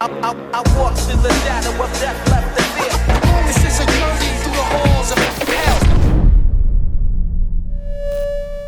I walk through the shadow of death left to fear. This is a journey through the halls of hell.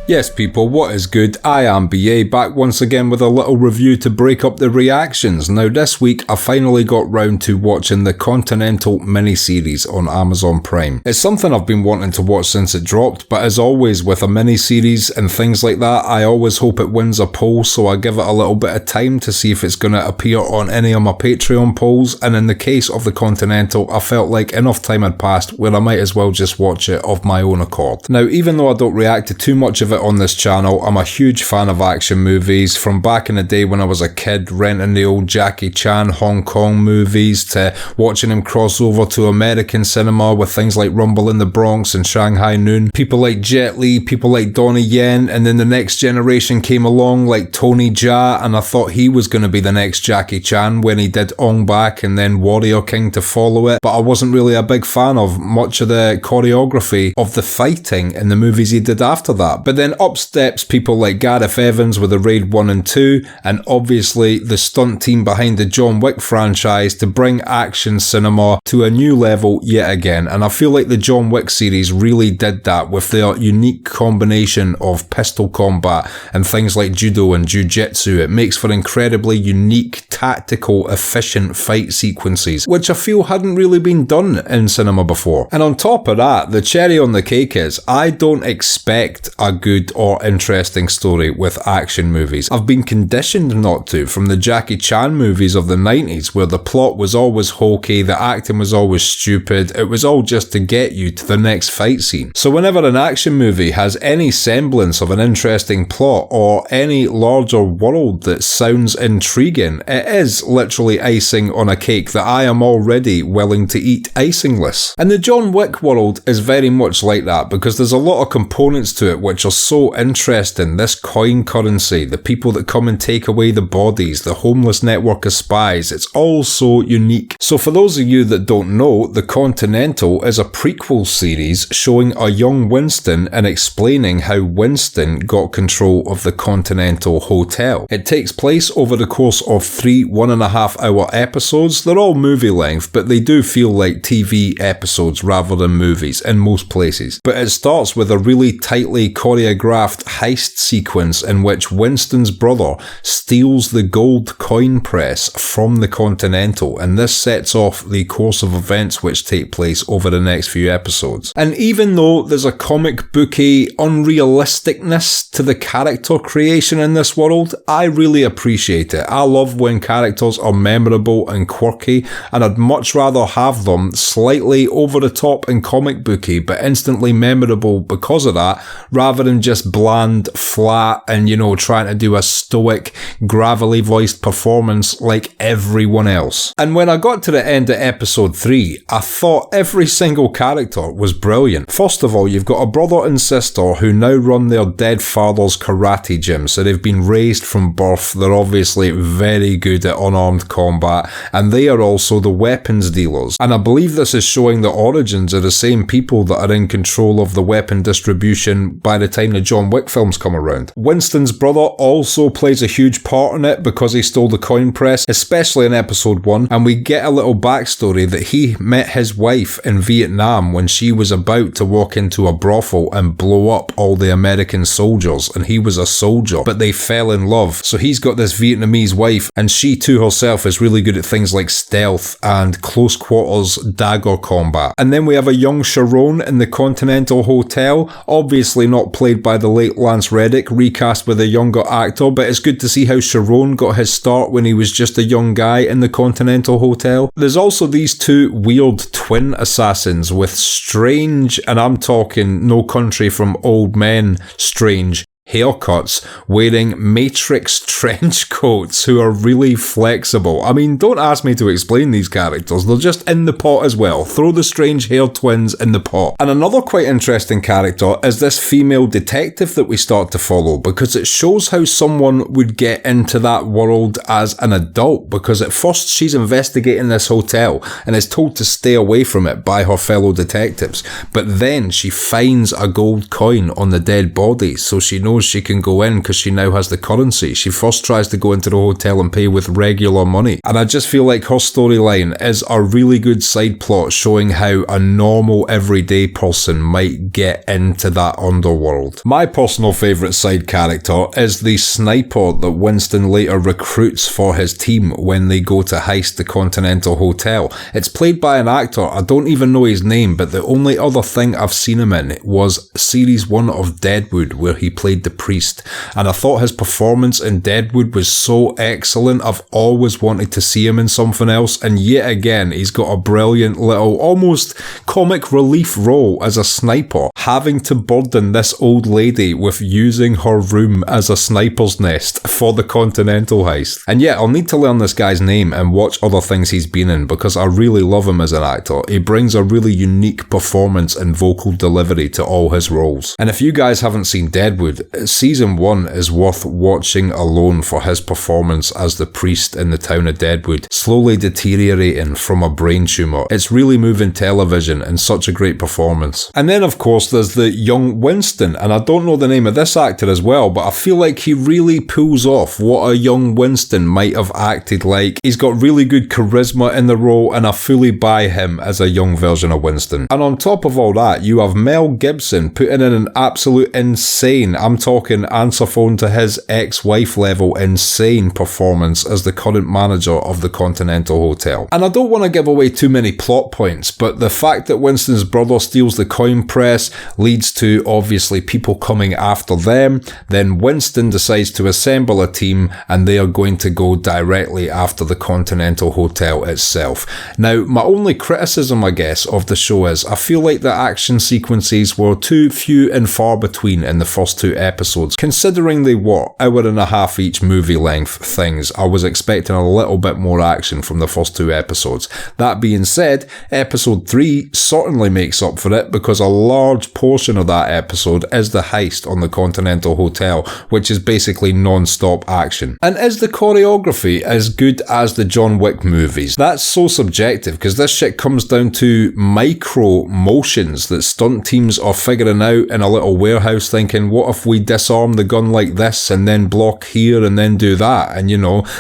Yes people, what is good? I am BA, back once again with a little review to break up the reactions. Now this week I finally got round to watching the Continental miniseries on Amazon Prime. It's something I've been wanting to watch since it dropped, but as always with a miniseries and things like that, I always hope it wins a poll, so I give it a little bit of time to see if it's going to appear on any of my Patreon polls, and in the case of the Continental, I felt like enough time had passed where I might as well just watch it of my own accord. Now even though I don't react to too much of it on this channel, I'm a huge fan of action movies. From back in the day when I was a kid, renting the old Jackie Chan Hong Kong movies, to watching him cross over to American cinema with things like Rumble in the Bronx and Shanghai Noon. People like Jet Li, people like Donnie Yen, and then the next generation came along like Tony Jaa, and I thought he was going to be the next Jackie Chan when he did Ong Bak and then Warrior King to follow it, but I wasn't really a big fan of much of the choreography of the fighting in the movies he did after that. But then up steps people like Gareth Evans with the Raid 1 and 2, and obviously the stunt team behind the John Wick franchise to bring action cinema to a new level yet again, and I feel like the John Wick series really did that with their unique combination of pistol combat and things like judo and jiu-jitsu. It makes for incredibly unique, tactical, efficient fight sequences, which I feel hadn't really been done in cinema before. And on top of that, the cherry on the cake is, I don't expect a good or interesting story with action movies. I've been conditioned not to from the Jackie Chan movies of the 90s, where the plot was always hokey, the acting was always stupid, it was all just to get you to the next fight scene. So whenever an action movie has any semblance of an interesting plot or any larger world that sounds intriguing, it is literally icing on a cake that I am already willing to eat icingless. And the John Wick world is very much like that, because there's a lot of components to it which are so interesting. This coin currency, the people that come and take away the bodies, the homeless network of spies, it's all so unique. So for those of you that don't know, the Continental is a prequel series showing a young Winston and explaining how Winston got control of the Continental Hotel. It takes place over the course of 3 1.5 hour episodes. They're all movie length, but they do feel like TV episodes rather than movies in most places. But it starts with a really tightly choreographed heist sequence in which Winston's brother steals the gold coin press from the Continental, and this sets off the course of events which take place over the next few episodes. And even though there's a comic booky unrealisticness to the character creation in this world, I really appreciate it. I love when characters are memorable and quirky, and I'd much rather have them slightly over the top and comic booky but instantly memorable because of that, rather than just bland, flat, and trying to do a stoic, gravelly voiced performance like everyone else. And when I got to the end of episode 3, I thought every single character was brilliant. First of all, you've got a brother and sister who now run their dead father's karate gym, so they've been raised from birth. They're obviously very good at unarmed combat, and they are also the weapons dealers. And I believe this is showing the origins of the same people that are in control of the weapon distribution by the time the John Wick films come around. Winston's brother also plays a huge part in it because he stole the coin press, especially in episode 1, and we get a little backstory that he met his wife in Vietnam when she was about to walk into a brothel and blow up all the American soldiers, and he was a soldier, but they fell in love. So he's got this Vietnamese wife, and she too herself is really good at things like stealth and close quarters dagger combat. And then we have a young Sharon in the Continental Hotel, obviously not played by the late Lance Reddick, recast with a younger actor, but it's good to see how Sharon got his start when he was just a young guy in the Continental Hotel. There's also these two weird twin assassins with strange, and I'm talking No Country from Old Men strange, haircuts, wearing Matrix trench coats, who are really flexible. I mean, don't ask me to explain these characters, they're just in the pot as well. Throw the strange hair twins in the pot. And another quite interesting character is this female detective that we start to follow, because it shows how someone would get into that world as an adult, because at first she's investigating this hotel and is told to stay away from it by her fellow detectives, but then she finds a gold coin on the dead body, so she knows knows she can go in because she now has the currency. She first tries to go into the hotel and pay with regular money. And I just feel like her storyline is a really good side plot showing how a normal everyday person might get into that underworld. My personal favourite side character is the sniper that Winston later recruits for his team when they go to heist the Continental Hotel. It's played by an actor, I don't even know his name, but the only other thing I've seen him in was series 1 of Deadwood, where he played the priest, and I thought his performance in Deadwood was so excellent. I've always wanted to see him in something else, and yet again he's got a brilliant little almost comic relief role as a sniper, having to burden this old lady with using her room as a sniper's nest for the Continental heist. And yeah, I'll need to learn this guy's name and watch other things he's been in because I really love him as an actor. He brings a really unique performance and vocal delivery to all his roles. And if you guys haven't seen Deadwood, season 1 is worth watching alone for his performance as the priest in the town of Deadwood, slowly deteriorating from a brain tumour. It's really moving television and such a great performance. And then of course there's the young Winston, and I don't know the name of this actor as well, but I feel like he really pulls off what a young Winston might have acted like. He's got really good charisma in the role, and I fully buy him as a young version of Winston. And on top of all that, you have Mel Gibson putting in an absolute insane, I'm talking answer phone to his ex-wife level, insane performance as the current manager of the Continental Hotel. And I don't want to give away too many plot points, but the fact that Winston's brother steals the coin press leads to obviously people coming after them. Then Winston decides to assemble a team and they are going to go directly after the Continental Hotel itself. Now, my only criticism, I guess, of the show is I feel like the action sequences were too few and far between in the first 2 episodes. Considering they were hour-and-a-half each movie length things, I was expecting a little bit more action from the first 2 episodes. That being said, episode 3 certainly makes up for it because a large portion of that episode is the heist on the Continental Hotel, which is basically non-stop action. And is the choreography as good as the John Wick movies? That's so subjective because this shit comes down to micro motions that stunt teams are figuring out in a little warehouse, thinking, what if we disarm the gun like this and then block here and then do that? And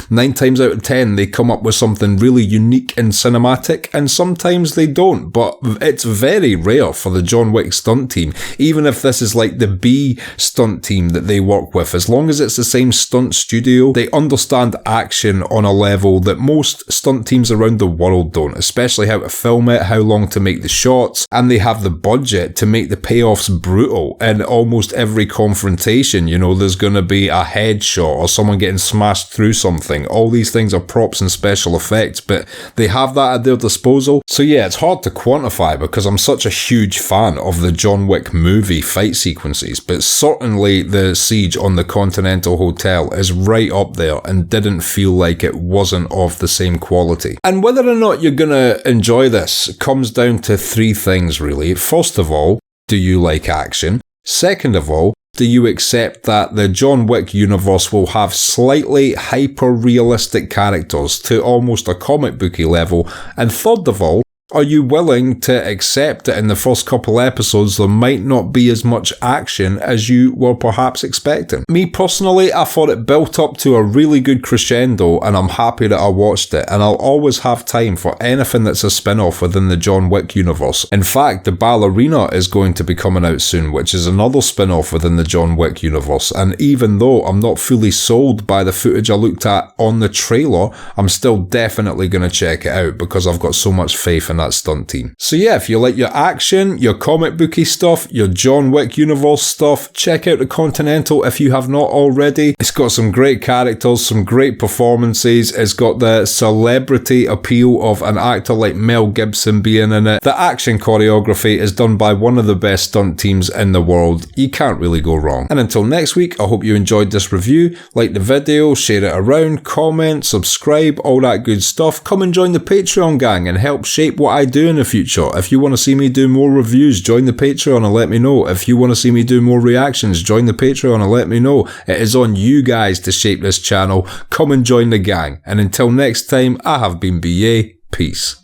9 times out of 10 they come up with something really unique and cinematic, and sometimes they don't, but it's very rare for the John Wick stunt team, even if this is like the B stunt team that they work with. As long as it's the same stunt studio, they understand action on a level that most stunt teams around the world don't, especially how to film it, how long to make the shots, and they have the budget to make the payoffs brutal. In almost every confrontation, there's going to be a headshot or someone getting smashed through something. All these things are props and special effects, but they have that at their disposal. So yeah, it's hard to quantify because I'm such a huge fan of the John Wick movie fight sequences, but certainly the siege on the Continental Hotel is right up there and didn't feel like it wasn't of the same quality. And whether or not you're gonna enjoy this comes down to 3 things really. First of all, do you like action? Second of all, do you accept that the John Wick universe will have slightly hyper-realistic characters to almost a comic booky level? And third of all, are you willing to accept that in the first couple episodes there might not be as much action as you were perhaps expecting? Me personally, I thought it built up to a really good crescendo and I'm happy that I watched it, and I'll always have time for anything that's a spin-off within the John Wick universe. In fact, The Ballerina is going to be coming out soon, which is another spin-off within the John Wick universe, and even though I'm not fully sold by the footage I looked at on the trailer, I'm still definitely going to check it out because I've got so much faith in that stunt team. So yeah, if you like your action, your comic booky stuff, your John Wick universe stuff, check out the Continental if you have not already. It's got some great characters, some great performances, it's got the celebrity appeal of an actor like Mel Gibson being in it. The action choreography is done by one of the best stunt teams in the world. You can't really go wrong. And until next week, I hope you enjoyed this review. Like the video, share it around, comment, subscribe, all that good stuff. Come and join the Patreon gang and help shape what I do in the future. If you want to see me do more reviews, join the Patreon and let me know. If you want to see me do more reactions, join the Patreon and let me know. It is on you guys to shape this channel. Come and join the gang. And until next time, I have been BA. Peace.